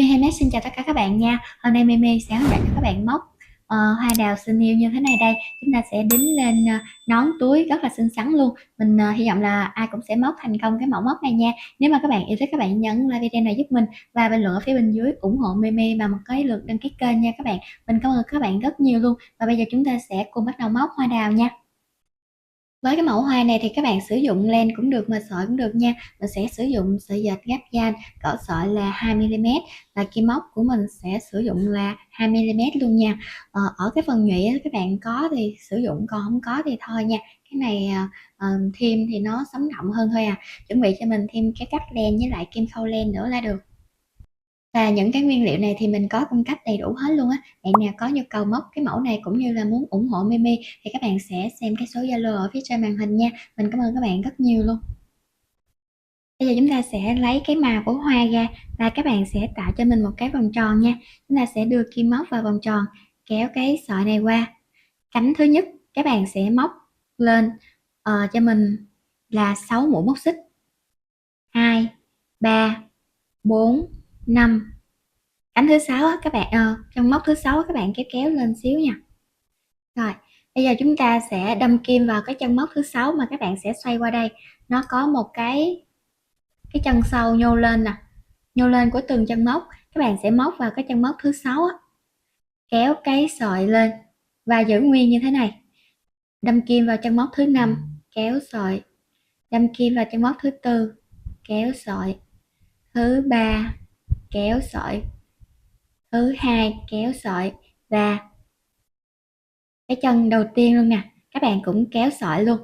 Mimi Handmade xin chào tất cả các bạn nha. Hôm nay Mimi sẽ hướng dẫn cho các bạn móc hoa đào tình yêu như thế này đây. Chúng ta sẽ đính lên nón túi rất là xinh xắn luôn. Mình hy vọng là ai cũng sẽ móc thành công cái mẫu móc này nha. Nếu mà các bạn yêu thích, các bạn nhấn like video này giúp mình và bình luận ở phía bên dưới ủng hộ Mimi và một cái lượt đăng ký kênh nha các bạn. Mình cảm ơn các bạn rất nhiều luôn. Và bây giờ chúng ta sẽ cùng bắt đầu móc hoa đào nha. Với cái mẫu hoa này thì các bạn sử dụng len cũng được mà sợi cũng được nha. Mình sẽ sử dụng sợi dệt gấp gan, cỡ sợi là 2mm và kim móc của mình sẽ sử dụng là 2mm luôn nha. Ở cái phần nhụy các bạn có thì sử dụng, còn không có thì thôi nha. Cái này thêm thì nó sống động hơn thôi à. Chuẩn bị cho mình thêm cái cắt len với lại kim khâu len nữa là được. Và những cái nguyên liệu này thì mình có cung cấp đầy đủ hết luôn á. Bạn nào có nhu cầu móc cái mẫu này cũng như là muốn ủng hộ Mimi thì các bạn sẽ xem cái số Zalo ở phía trên màn hình nha. Mình cảm ơn các bạn rất nhiều luôn. Bây giờ chúng ta sẽ lấy cái màu của hoa ra và các bạn sẽ tạo cho mình một cái vòng tròn nha. Chúng ta sẽ đưa kim móc vào vòng tròn, kéo cái sợi này qua. Cánh thứ nhất các bạn sẽ móc lên cho mình là 6 mũi móc xích. 2, 3, 4, 5. Cánh thứ 6 các bạn trong móc thứ 6 các bạn kéo kéo lên xíu nha. Rồi bây giờ chúng ta sẽ đâm kim vào cái chân móc thứ 6 mà các bạn sẽ xoay qua đây, nó có một cái chân sau nhô lên nè, nhô lên của từng chân móc. Các bạn sẽ móc vào cái chân móc thứ 6 á, kéo cái sợi lên và giữ nguyên như thế này. Đâm kim vào chân móc thứ 5, kéo sợi, đâm kim vào chân móc thứ 4, kéo sợi, thứ 3 kéo sợi, thứ 2 kéo sợi và cái chân đầu tiên luôn nè, các bạn cũng kéo sợi luôn.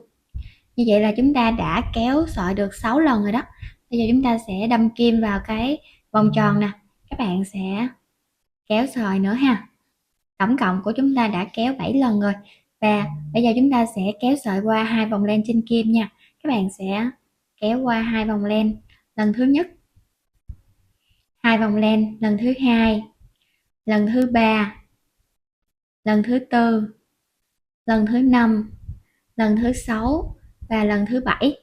Như vậy là chúng ta đã kéo sợi được 6 lần rồi đó. Bây giờ chúng ta sẽ đâm kim vào cái vòng tròn nè, các bạn sẽ kéo sợi nữa ha. Tổng cộng của chúng ta đã kéo 7 lần rồi. Và bây giờ chúng ta sẽ kéo sợi qua 2 vòng len trên kim nha. Các bạn sẽ kéo qua 2 vòng len lần thứ nhất, 2 vòng len lần thứ hai, lần thứ ba, lần thứ tư, lần thứ năm, lần thứ sáu và lần thứ bảy.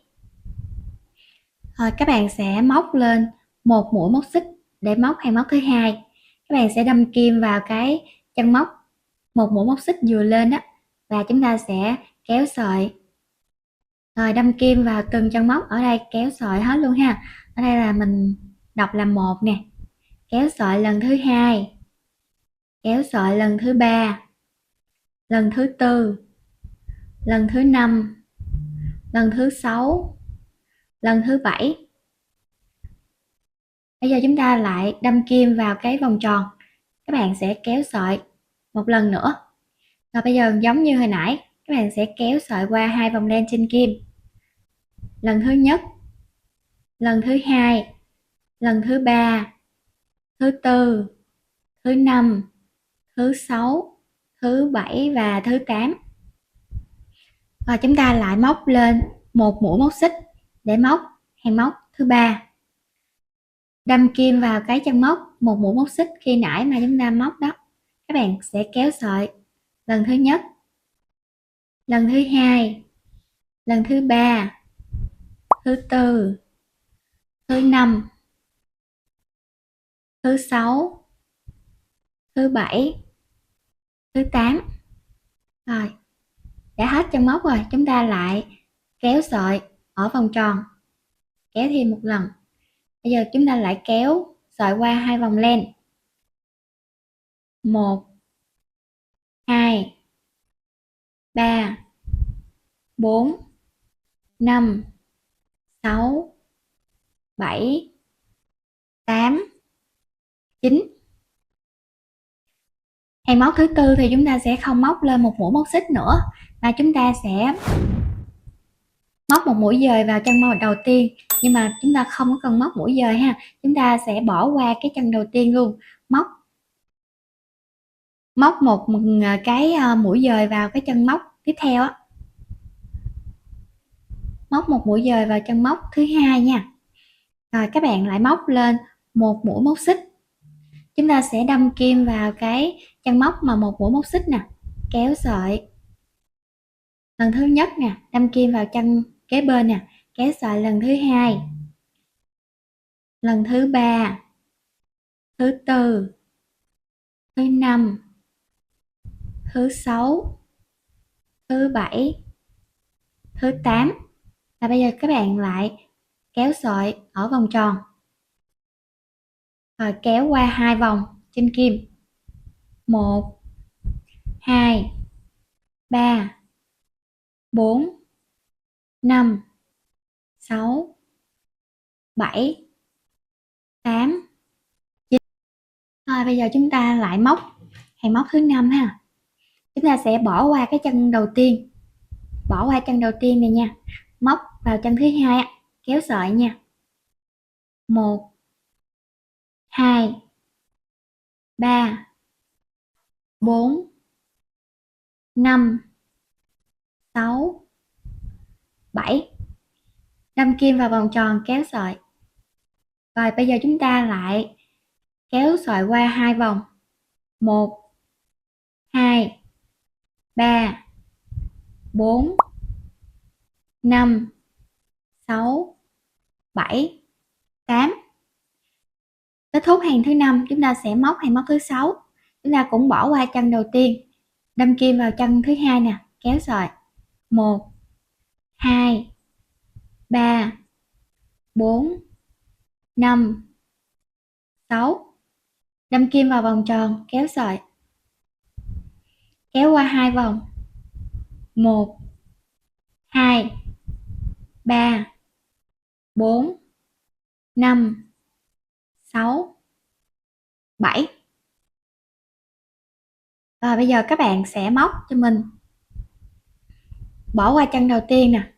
Rồi các bạn sẽ móc lên một mũi móc xích để móc hàng móc thứ hai. Các bạn sẽ đâm kim vào cái chân móc, một mũi móc xích vừa lên đó, và chúng ta sẽ kéo sợi. Rồi đâm kim vào từng chân móc ở đây, kéo sợi hết luôn ha. Ở đây là mình đọc là 1 nè, kéo sợi lần thứ hai, kéo sợi lần thứ ba, lần thứ tư, lần thứ năm, lần thứ sáu, lần thứ bảy. Bây giờ chúng ta lại đâm kim vào cái vòng tròn, các bạn sẽ kéo sợi một lần nữa. Và bây giờ giống như hồi nãy, các bạn sẽ kéo sợi qua 2 vòng len trên kim. Lần thứ nhất, lần thứ hai, lần thứ ba, thứ tư, thứ năm, thứ sáu, thứ bảy và thứ 8. Và chúng ta lại móc lên một mũi móc xích để móc hàng móc thứ ba. Đâm kim vào cái chân móc một mũi móc xích khi nãy mà chúng ta móc đó. Các bạn sẽ kéo sợi lần thứ nhất, lần thứ hai, lần thứ ba, thứ tư, thứ năm, thứ sáu, thứ bảy, thứ 8. Rồi đã hết chân móc rồi, chúng ta lại kéo sợi ở vòng tròn, kéo thêm một lần. Bây giờ chúng ta lại kéo sợi qua 2 vòng len, 1, 2, 3, 4, 5, 6, 7, 8, 9. Hàng móc thứ tư thì chúng ta sẽ không móc lên một mũi móc xích nữa, mà chúng ta sẽ móc một mũi dời vào chân móc đầu tiên, nhưng mà chúng ta không có cần móc mũi dời ha, chúng ta sẽ bỏ qua cái chân đầu tiên luôn, móc một cái mũi dời vào cái chân móc tiếp theo á, móc một mũi dời vào chân móc thứ hai nha. Rồi các bạn lại móc lên một mũi móc xích, chúng ta sẽ đâm kim vào cái chân móc mà một mũi móc xích nè, kéo sợi lần thứ nhất nè, đâm kim vào chân kế bên nè, kéo sợi lần thứ hai, lần thứ ba, thứ tư, thứ năm, thứ sáu, thứ bảy, thứ 8. Và bây giờ các bạn lại kéo sợi ở vòng tròn, rồi kéo qua 2 vòng trên kim. 1, 2, 3, 4, 5, 6, 7, 8, 9. Rồi bây giờ chúng ta lại móc hàng móc thứ 5 ha. Chúng ta sẽ bỏ qua cái chân đầu tiên, bỏ qua chân đầu tiên này nha, móc vào chân thứ hai, kéo sợi nha. 1, 2, 3, 4, 5, 6, 7. Đâm kim vào vòng tròn, kéo sợi. Rồi bây giờ chúng ta lại kéo sợi qua 2 vòng. 1, 2, 3, 4, 5, 6, 7, 8. Kết thúc hàng thứ 5, chúng ta sẽ móc hàng móc thứ 6. Chúng ta cũng bỏ qua chân đầu tiên, đâm kim vào chân thứ hai nè, kéo sợi. 1, 2, 3, 4, 5, 6. Đâm kim vào vòng tròn, kéo sợi. Kéo qua 2 vòng. 1, 2, 3, 4, 5, 6, 7. Và bây giờ các bạn sẽ móc cho mình, bỏ qua chân đầu tiên nè,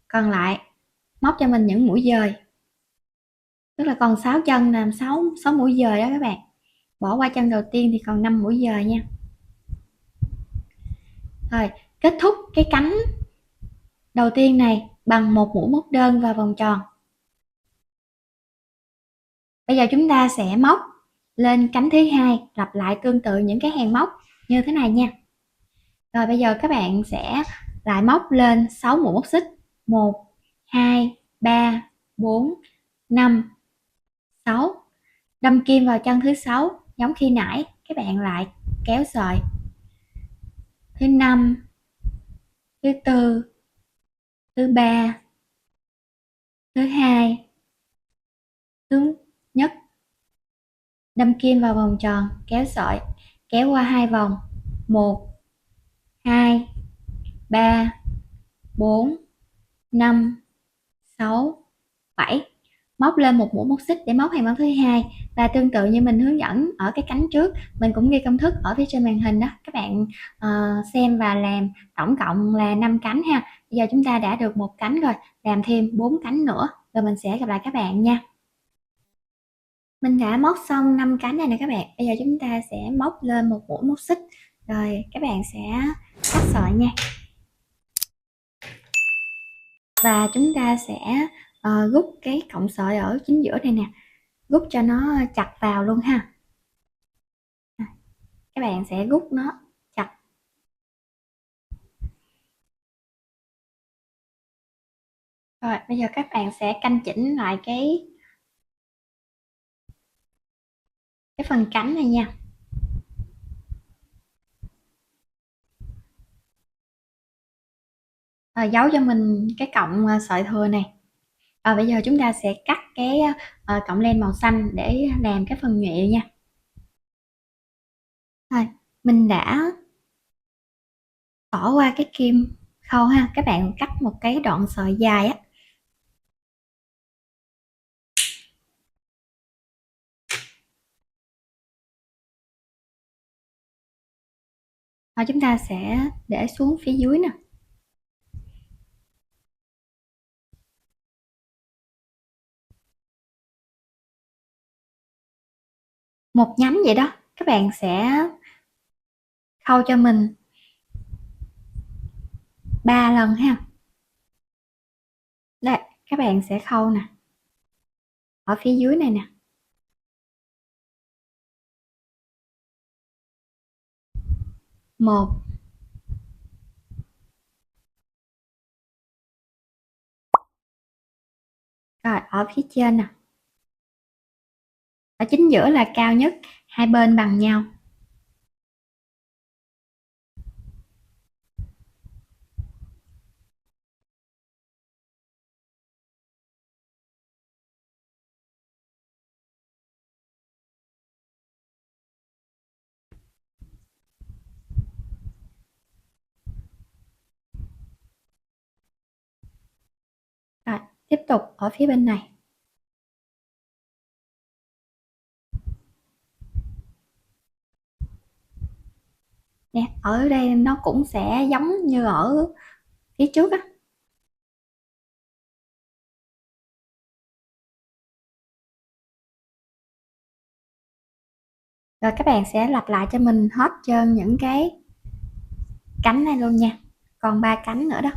còn lại móc cho mình những mũi dời, tức là còn 6 chân làm 6 mũi dời đó các bạn. Bỏ qua chân đầu tiên thì còn 5 mũi dời nha. Rồi kết thúc cái cánh đầu tiên này bằng một mũi móc đơn vào vòng tròn. Bây giờ chúng ta sẽ móc lên cánh thứ hai, lặp lại tương tự những cái hàng móc như thế này nha. Rồi bây giờ các bạn sẽ lại móc lên 6 mũi móc xích. 1, 2, 3, 4, 5, 6. Đâm kim vào chân thứ 6 giống khi nãy, các bạn lại kéo sợi. Thứ 5, thứ tư, thứ ba, thứ hai, thứ nhất. Đâm kim vào vòng tròn, kéo sợi, kéo qua 2 vòng. 1, 2, 3, 4, 5, 6, 7. Móc lên một mũi móc xích để móc hàng móc thứ hai, và tương tự như mình hướng dẫn ở cái cánh trước, mình cũng ghi công thức ở phía trên màn hình đó, các bạn xem và làm. Tổng cộng là 5 cánh ha. Bây giờ chúng ta đã được một cánh rồi, làm thêm 4 cánh nữa rồi mình sẽ gặp lại các bạn nha. Mình đã móc xong 5 cánh này nè các bạn. Bây giờ chúng ta sẽ móc lên một mũi móc xích, rồi các bạn sẽ cắt sợi nha, và chúng ta sẽ rút cái cọng sợi ở chính giữa này nè, rút cho nó chặt vào luôn ha. Các bạn sẽ rút nó chặt. Rồi bây giờ các bạn sẽ canh chỉnh lại cái phần cánh này nha. Rồi giấu cho mình cái cọng sợi thừa này. Rồi bây giờ chúng ta sẽ cắt cái cọng len màu xanh để làm cái phần nhụy nha. Rồi mình đã bỏ qua cái kim khâu ha, các bạn cắt một cái đoạn sợi dài á. Rồi chúng ta sẽ để xuống phía dưới nè, một nhánh vậy đó. Các bạn sẽ khâu cho mình 3 lần ha. Đây, các bạn sẽ khâu nè, ở phía dưới này nè. Một, rồi ở phía trên nè. ở chính giữa là cao nhất, hai bên bằng nhau. Rồi, tiếp tục ở phía bên này. Nè, ở đây nó cũng sẽ giống như ở phía trước á. Rồi các bạn sẽ lặp lại cho mình hết trơn những cái cánh này luôn nha. Còn 3 cánh nữa đó.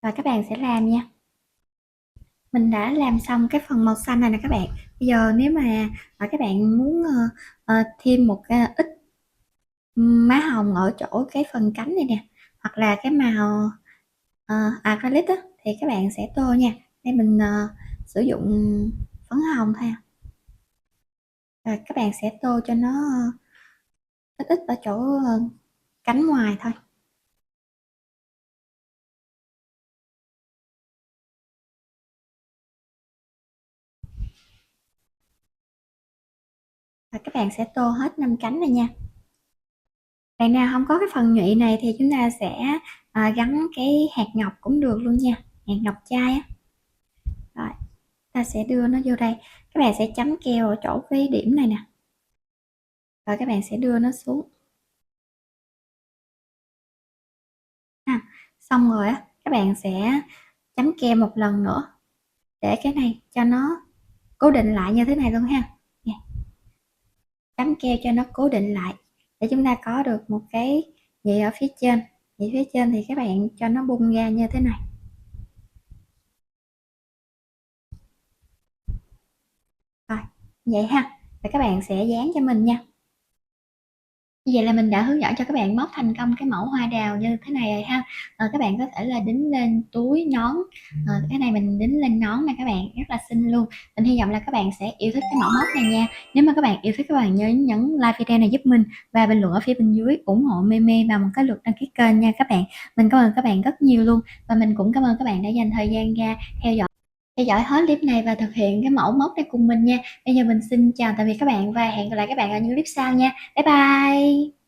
Rồi các bạn sẽ làm nha. Mình đã làm xong cái phần màu xanh này nè các bạn. Bây giờ nếu mà các bạn muốn thêm một ít má hồng ở chỗ cái phần cánh này nè, hoặc là cái màu acrylic á, thì các bạn sẽ tô nha. Đây mình sử dụng phấn hồng thôi. Rồi các bạn sẽ tô cho nó ít ít ở chỗ cánh ngoài thôi. Và các bạn sẽ tô hết 5 cánh này nha. Bạn nào không có cái phần nhụy này thì chúng ta sẽ gắn cái hạt ngọc cũng được luôn nha, hạt ngọc chai á. Rồi ta sẽ đưa nó vô đây, các bạn sẽ chấm keo ở chỗ cái điểm này nè, rồi các bạn sẽ đưa nó xuống ha. Xong rồi á, các bạn sẽ chấm keo một lần nữa để cái này cho nó cố định lại như thế này luôn ha. Nè, chấm keo cho nó cố định lại để chúng ta có được một cái vậy ở phía trên. Vậy phía trên thì các bạn cho nó bung ra như thế này. Rồi, vậy ha. Và các bạn sẽ dán cho mình nha. Như vậy là mình đã hướng dẫn cho các bạn móc thành công cái mẫu hoa đào như thế này rồi ha. Các bạn có thể là đính lên túi, nón. Cái này mình đính lên nón nè các bạn, rất là xinh luôn. Mình hy vọng là các bạn sẽ yêu thích cái mẫu móc này nha. Nếu mà các bạn yêu thích, các bạn nhớ nhấn like video này giúp mình và bình luận ở phía bên dưới ủng hộ Meme bằng một cái lượt đăng ký kênh nha các bạn. Mình cảm ơn các bạn rất nhiều luôn, và mình cũng cảm ơn các bạn đã dành thời gian ra theo dõi hết clip này và thực hiện cái mẫu móc này cùng mình nha. Bây giờ mình xin chào tạm biệt các bạn và hẹn gặp lại các bạn ở những clip sau nha. Bye bye.